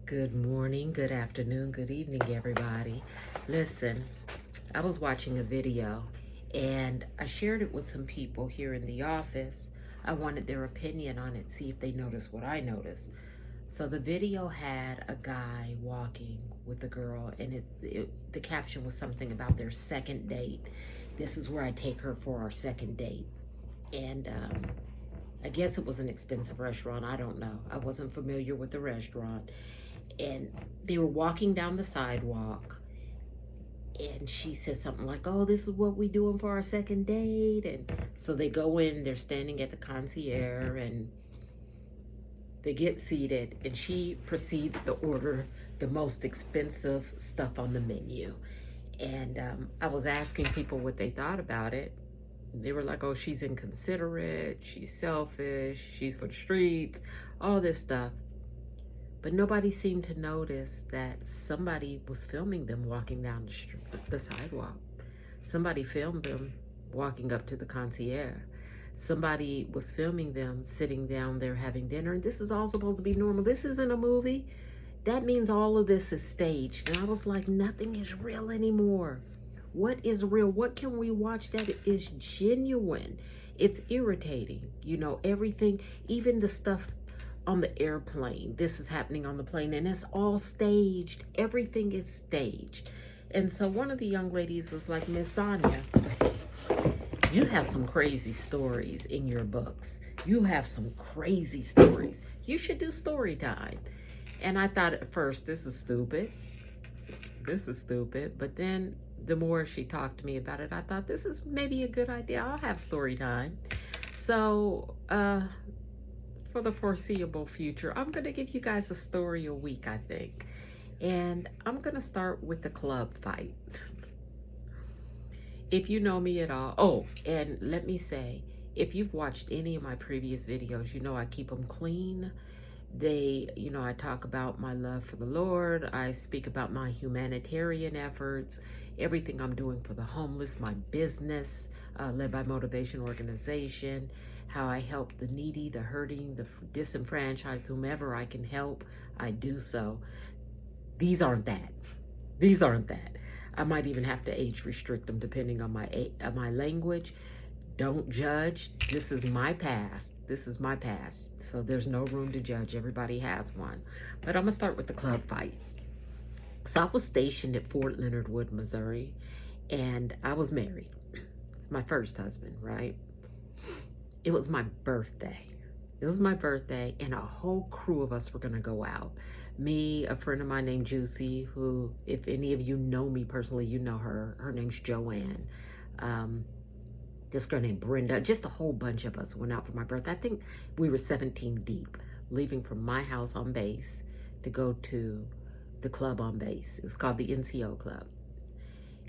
Good morning, good afternoon, good evening, everybody. Listen, I was watching a video and I shared it with some people here in the office. I wanted their opinion on it, see if they noticed what I noticed. So the video had a guy walking with a girl, and the caption was something about their second date. This is where I take her for our second date. And I guess it was an expensive restaurant. I don't know. I wasn't familiar with the restaurant. And they were walking down the sidewalk, and she said something like, oh, this is what we doing for our second date. And so they go in, they're standing at the concierge, and they get seated, and she proceeds to order the most expensive stuff on the menu. And I was asking people what they thought about it. They were like, oh, she's inconsiderate, she's selfish, she's for the streets, all this stuff. But nobody seemed to notice that somebody was filming them walking down the sidewalk. Somebody filmed them walking up to the concierge. Somebody was filming them sitting down there having dinner. And this is all supposed to be normal. This isn't a movie. That means all of this is staged. And I was like, nothing is real anymore. What is real? What can we watch that is genuine? It's irritating. You know, everything, even the stuff on the airplane. This is happening on the plane, and it's all staged. Everything is staged. And so one of the young ladies was like, Miss Sonia, you have some crazy stories in your books. You have some crazy stories. You should do story time. And I thought at first, this is stupid. This is stupid. But then the more she talked to me about it, I thought this is maybe a good idea. I'll have story time. So, for the foreseeable future, I'm going to give you guys a story a week, I think. And I'm going to start with the club fight. If you know me at all, oh, and let me say, if you've watched any of my previous videos, you know I keep them clean. I talk about my love for the Lord. I speak about my humanitarian efforts, everything I'm doing for the homeless, my business, led by Motivation Organization, how I help the needy, the hurting, the disenfranchised, whomever I can help, I do so. These aren't that. These aren't that. I might even have to age restrict them depending on my language. Don't judge. This is my past. This is my past. So there's no room to judge. Everybody has one. But I'm going to start with the club fight. So I was stationed at Fort Leonard Wood, Missouri, and I was married. It's my first husband, right? It was my birthday. It was my birthday, and a whole crew of us were going to go out. Me, a friend of mine named Juicy, who, if any of you know me personally, you know her. Her name's Joanne. This girl named Brenda. Just a whole bunch of us went out for my birthday. I think we were 17 deep, leaving from my house on base to go to the club on base. It was called the NCO Club.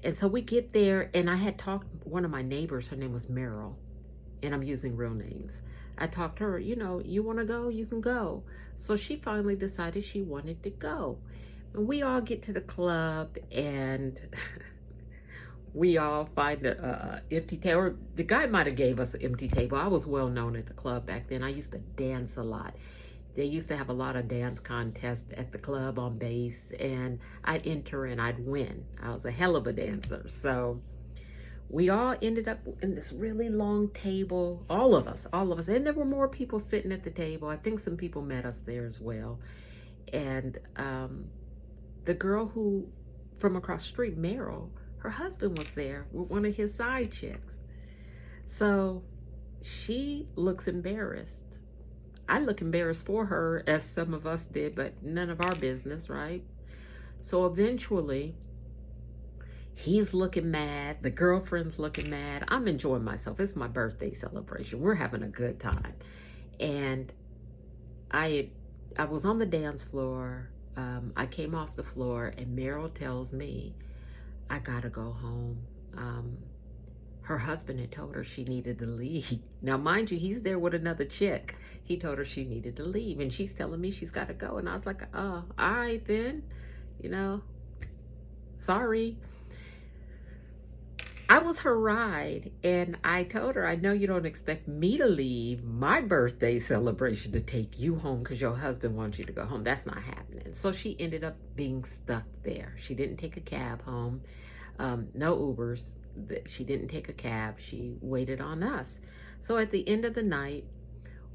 And so we get there, and I had talked, one of my neighbors, her name was Meryl, and I'm using real names. I talked to her, you know, you want to go? You can go. So she finally decided she wanted to go. And we all get to the club, and we all find an empty table. The guy might have gave us an empty table. I was well known at the club back then. I used to dance a lot. They used to have a lot of dance contests at the club on base, and I'd enter and I'd win. I was a hell of a dancer. So we all ended up in this really long table, all of us. And there were more people sitting at the table. I think some people met us there as well. And the girl who, from across the street, Meryl, her husband was there with one of his side chicks. So she looks embarrassed. I look embarrassed for her, as some of us did, but none of our business, right? So eventually, he's looking mad. The girlfriend's looking mad. I'm enjoying myself. It's my birthday celebration. We're having a good time. And I was on the dance floor. I came off the floor, and Meryl tells me, I gotta go home. Her husband had told her she needed to leave. Now, mind you, he's there with another chick. He told her she needed to leave, and she's telling me she's got to go. And I was like, oh, all right then, you know, sorry. I was her ride, and I told her, I know you don't expect me to leave my birthday celebration to take you home because your husband wants you to go home. That's not happening. So she ended up being stuck there. She didn't take a cab home, no Ubers. She didn't take a cab. She waited on us. So at the end of the night,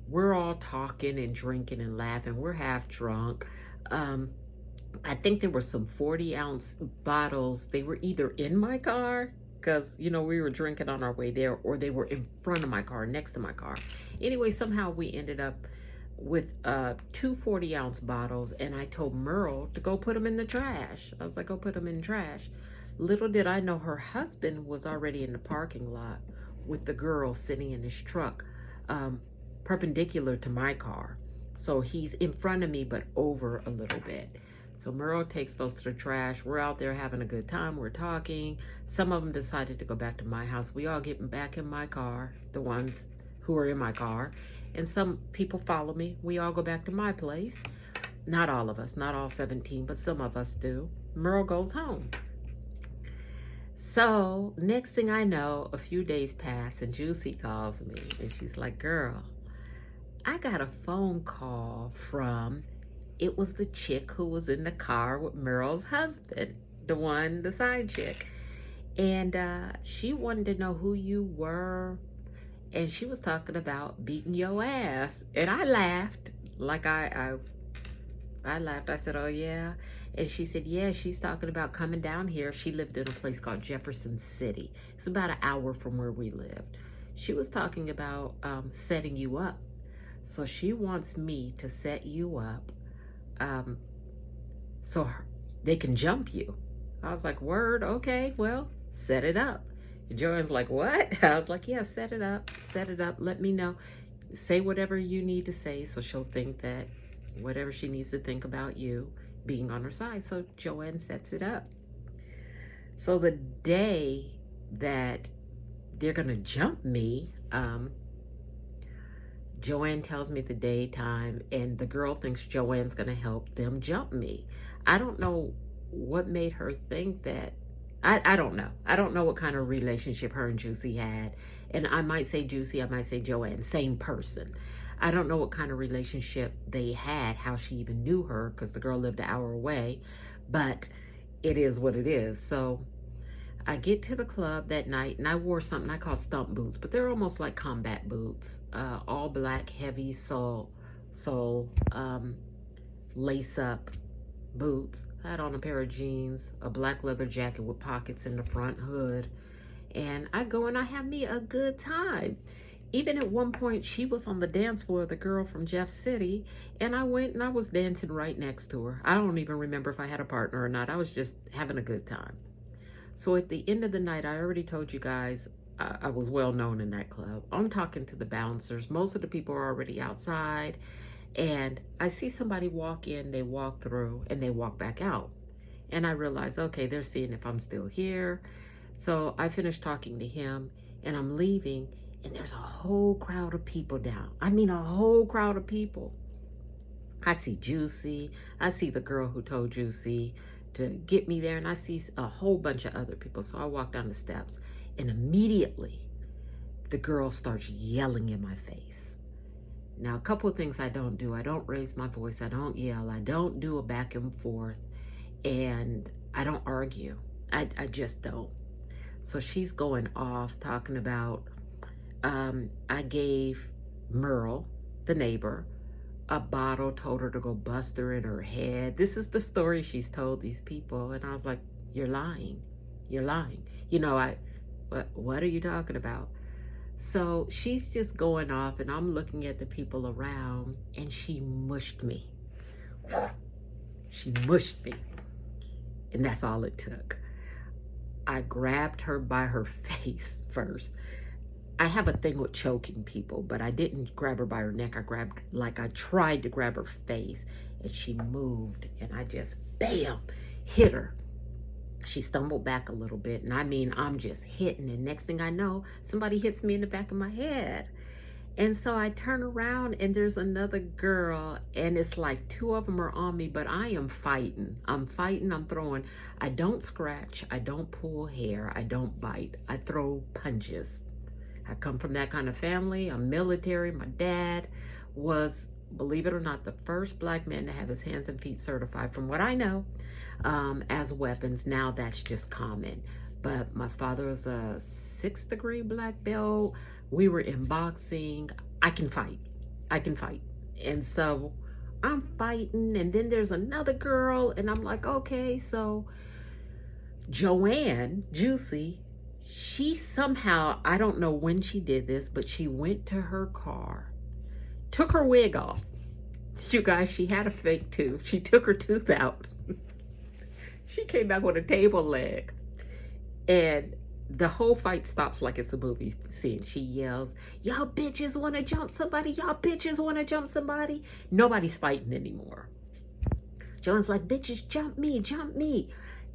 we're all talking and drinking and laughing. We're half drunk. I think there were some 40-ounce bottles. They were either in my car, because, you know, we were drinking on our way there, or they were in front of my car, next to my car. Anyway, somehow we ended up with two 40-ounce bottles, and I told Merle to go put them in the trash. I was like, go put them in the trash. Little did I know her husband was already in the parking lot with the girl sitting in his truck, perpendicular to my car. So he's in front of me, but over a little bit. So Merle takes those to the trash. We're out there having a good time. We're talking. Some of them decided to go back to my house. We all get back in my car, the ones who are in my car. And some people follow me. We all go back to my place. Not all of us, not all 17, but some of us do. Merle goes home. So next thing I know, a few days pass and Juicy calls me. And she's like, girl, I got a phone call from... It was the chick who was in the car with Merle's husband, the side chick. And she wanted to know who you were. And she was talking about beating your ass. And I laughed, like I laughed. I said, oh yeah. And she said, yeah, she's talking about coming down here. She lived in a place called Jefferson City. It's about an hour from where we lived. She was talking about setting you up. So she wants me to set you up so they can jump you. I was like, word, okay, well, set it up. And Joanne's like, what? I was like, yeah, set it up, let me know. Say whatever you need to say so she'll think that whatever she needs to think about you being on her side. So Joanne sets it up. So the day that they're gonna jump me, Joanne tells me the day, time, and the girl thinks Joanne's going to help them jump me. I don't know what made her think that. I don't know. I don't know what kind of relationship her and Juicy had. And I might say Juicy, I might say Joanne, same person. I don't know what kind of relationship they had, how she even knew her, because the girl lived an hour away. But it is what it is. So I get to the club that night, and I wore something I call stump boots, but they're almost like combat boots. All black, heavy sole, lace-up boots. I had on a pair of jeans, a black leather jacket with pockets in the front, hood. And I go and I have me a good time. Even at one point, she was on the dance floor, the girl from Jeff City, and I went and I was dancing right next to her. I don't even remember if I had a partner or not. I was just having a good time. So at the end of the night, I already told you guys I was well known in that club. I'm talking to the bouncers. Most of the people are already outside. And I see somebody walk in, they walk through, and they walk back out. And I realize, okay, they're seeing if I'm still here. So I finished talking to him, and I'm leaving, and there's a whole crowd of people down. I mean, a whole crowd of people. I see Juicy. I see the girl who told Juicy to get me there, and I see a whole bunch of other people. So I walk down the steps, and immediately the girl starts yelling in my face. Now, a couple of things I don't do. I don't raise my voice. I don't yell. I don't do a back and forth, and I don't argue. I just don't. So she's going off talking about, I gave Merle, the neighbor, a bottle, told her to go bust her in her head. This is the story she's told these people. And I was like, you're lying. You're lying. You know, what are you talking about? So she's just going off, and I'm looking at the people around, and she mushed me. She mushed me. And that's all it took. I grabbed her by her face first. I have a thing with choking people, but I didn't grab her by her neck. I tried to grab her face, and she moved, and I just, bam, hit her. She stumbled back a little bit, and I mean, I'm just hitting, and next thing I know, somebody hits me in the back of my head. And so I turn around and there's another girl, and it's like two of them are on me, but I am fighting. I'm fighting, I'm throwing. I don't scratch, I don't pull hair, I don't bite. I throw punches. I come from that kind of family. I'm military. My dad was, believe it or not, the first black man to have his hands and feet certified, from what I know, as weapons. Now that's just common. But my father was a 6th degree black belt. We were in boxing. I can fight. I can fight. And so I'm fighting. And then there's another girl. And I'm like, okay, so Joanne, Juicy, she somehow, I don't know when she did this, but she went to her car, took her wig off. You guys, she had a fake tooth. She took her tooth out. She came back with a table leg. And the whole fight stops like it's a movie scene. She yells, y'all bitches want to jump somebody? Y'all bitches want to jump somebody? Nobody's fighting anymore. Joanne's like, bitches, jump me, jump me.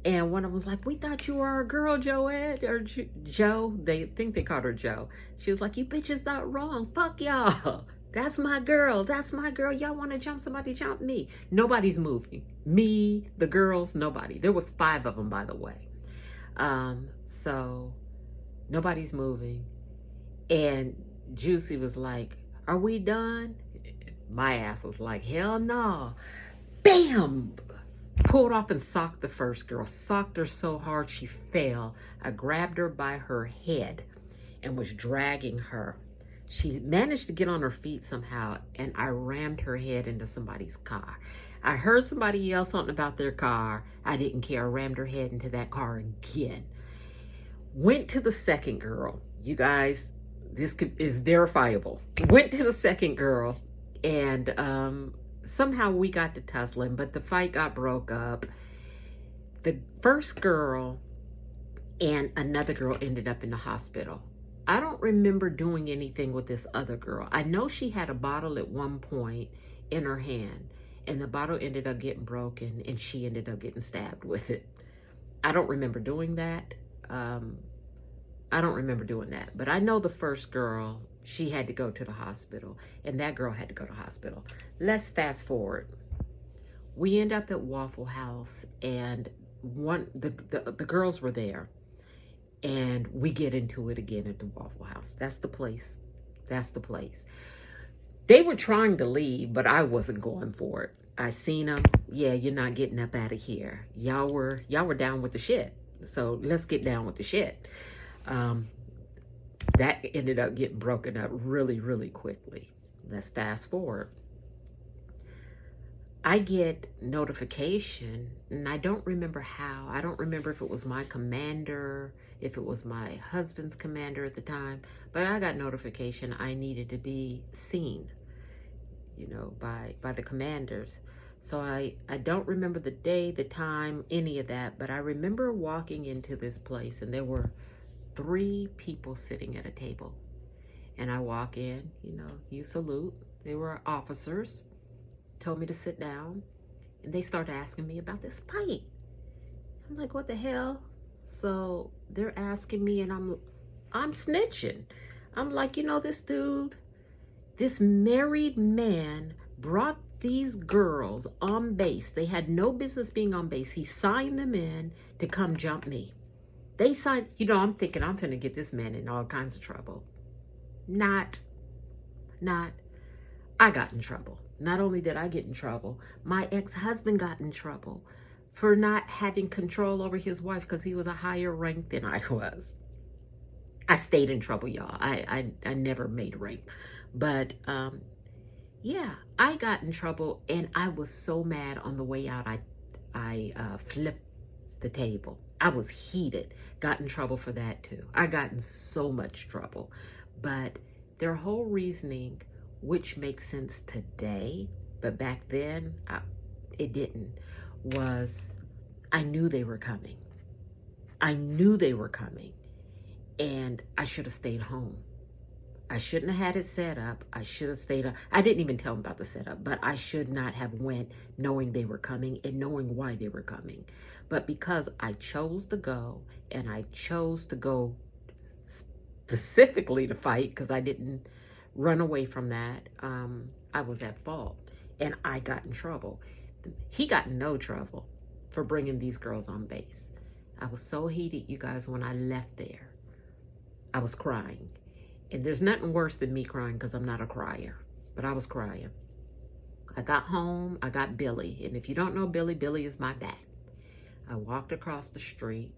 And one of them was like, we thought you were a girl, Joanne, or Joe. They think they called her Joe. She was like, you bitches not wrong. Fuck y'all. That's my girl. That's my girl. Y'all want to jump somebody, jump me. Nobody's moving. Me, the girls, nobody. There was 5 of them, by the way. So nobody's moving. And Juicy was like, are we done? My ass was like, hell no. Bam! Pulled off and socked the first girl. Socked her so hard she fell. I grabbed her by her head and was dragging her. She managed to get on her feet somehow, and I rammed her head into somebody's car. I heard somebody yell something about their car. I didn't care. I rammed her head into that car again. Went to the second girl. You guys, this is verifiable. Went to the second girl, and somehow we got to tussling, but the fight got broke up. The first girl and another girl ended up in the hospital. I don't remember doing anything with this other girl. I know she had a bottle at one point in her hand, and the bottle ended up getting broken, and she ended up getting stabbed with it. I don't remember doing that. I don't remember doing that. But I know the first girl, she had to go to the hospital, and that girl had to go to the hospital. Let's fast forward. We end up at Waffle House, and the girls were there. And we get into it again at the Waffle House. That's the place. That's the place. They were trying to leave, but I wasn't going for it. I seen them. Yeah, you're not getting up out of here. Y'all were down with the shit. So let's get down with the shit. That ended up getting broken up really, really quickly. Let's fast forward. I get notification, and I don't remember how. I don't remember if it was my commander, if it was my husband's commander at the time, but I got notification I needed to be seen, you know, by the commanders. So I don't remember the day, the time, any of that, but I remember walking into this place, and there were 3 people sitting at a table. And I walk in, you know, you salute. They were officers. Told me to sit down, and they started asking me about this fight. I'm like, what the hell? So they're asking me, and I'm snitching. I'm like, you know, this dude, this married man brought these girls on base. They had no business being on base. He signed them in to come jump me. They signed, you know, I'm thinking I'm gonna get this man in all kinds of trouble. Not. I got in trouble. Not only did I get in trouble, my ex-husband got in trouble for not having control over his wife because he was a higher rank than I was. I stayed in trouble, y'all. I never made rank. But, yeah, I got in trouble, and I was so mad on the way out, I flipped the table. I was heated. Got in trouble for that, too. I got in so much trouble. But their whole reasoning, which makes sense today, but back then, it didn't, was I knew they were coming. I knew they were coming, and I should have stayed home. I shouldn't have had it set up. I should have stayed up. I didn't even tell them about the setup, but I should not have went knowing they were coming and knowing why they were coming. But because I chose to go, and I chose to go specifically to fight, because I didn't run away from that, I was at fault and I got in trouble. He got in no trouble for bringing these girls on base. I was so heated, you guys, when I left there. I was crying. And there's nothing worse than me crying because I'm not a crier. But I was crying. I got home, I got Billy. And if you don't know Billy, Billy is my bat. I walked across the street.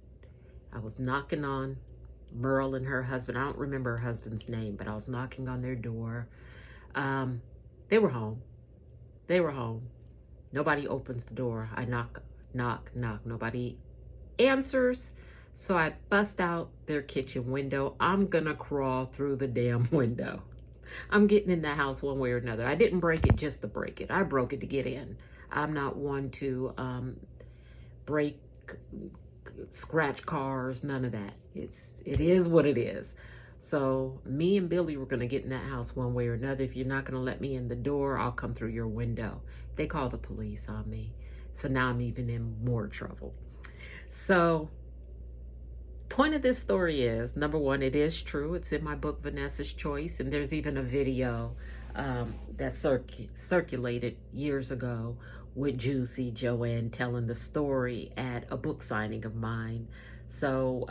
I was knocking on Merle and her husband. I don't remember her husband's name, but I was knocking on their door. They were home. They were home. Nobody opens the door. I knock, knock, knock. Nobody answers. So I bust out their kitchen window. I'm gonna crawl through the damn window. I'm getting in the house one way or another. I didn't break it just to break it. I broke it to get in. I'm not one to break, scratch cars, none of that. It is what it is. So me and Billy were gonna get in that house one way or another. If you're not gonna let me in the door, I'll come through your window. They called the police on me. So now I'm even in more trouble. So point of this story is, number one, it is true. It's in my book, Vanessa's Choice. And there's even a video that circulated years ago with Juicy Joanne telling the story at a book signing of mine. So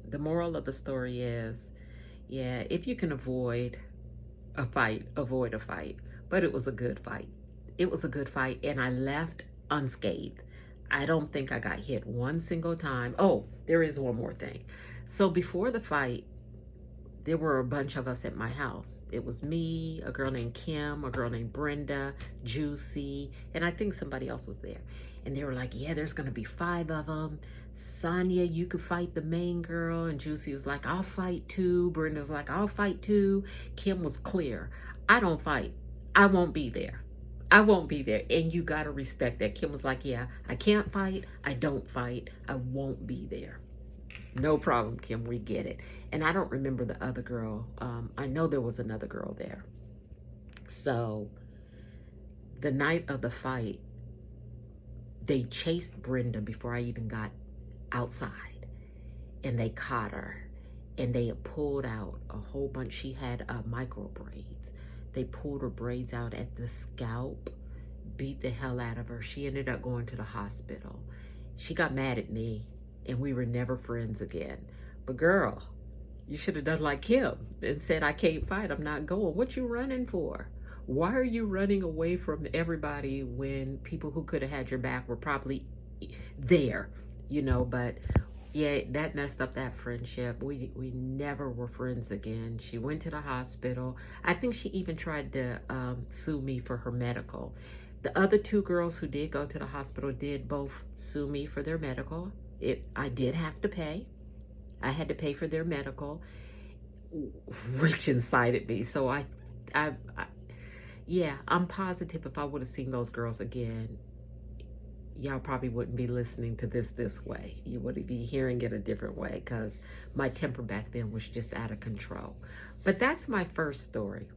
the moral of the story is, yeah, if you can avoid a fight, avoid a fight. But it was a good fight. It was a good fight, and I left unscathed. I don't think I got hit one single time. Oh, there is one more thing. So before the fight, there were a bunch of us at my house. It was me, a girl named Kim, a girl named Brenda, Juicy, and I think somebody else was there. And they were like, yeah, there's gonna be 5 of them. Sonia, you could fight the main girl. And Juicy was like, I'll fight too. Brenda was like, I'll fight too. Kim was clear. I don't fight. I won't be there. I won't be there. And you got to respect that. Kim was like, yeah, I can't fight. I don't fight. I won't be there. No problem, Kim. We get it. And I don't remember the other girl. I know there was another girl there. So the night of the fight, they chased Brenda before I even got outside. And they caught her. And they pulled out a whole bunch. She had micro braids. They pulled her braids out at the scalp, beat the hell out of her. She ended up going to the hospital. She got mad at me, and we were never friends again. But girl, you should have done like Kim and said, I can't fight, I'm not going. What you running for? Why are you running away from everybody when people who could have had your back were probably there, you know? But yeah, that messed up that friendship. We never were friends again. She went to the hospital. I think she even tried to sue me for her medical. The other 2 girls who did go to the hospital did both sue me for their medical. I did have to pay. I had to pay for their medical, which incited me. So yeah, I'm positive if I would have seen those girls again, y'all probably wouldn't be listening to this way. You would be hearing it a different way because my temper back then was just out of control. But that's my first story.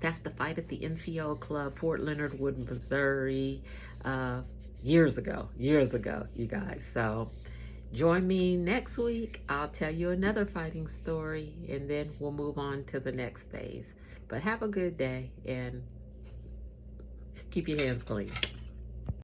That's the fight at the NCO Club, Fort Leonard Wood, Missouri, years ago, you guys. So join me next week. I'll tell you another fighting story, and then we'll move on to the next phase. But have a good day, and keep your hands clean.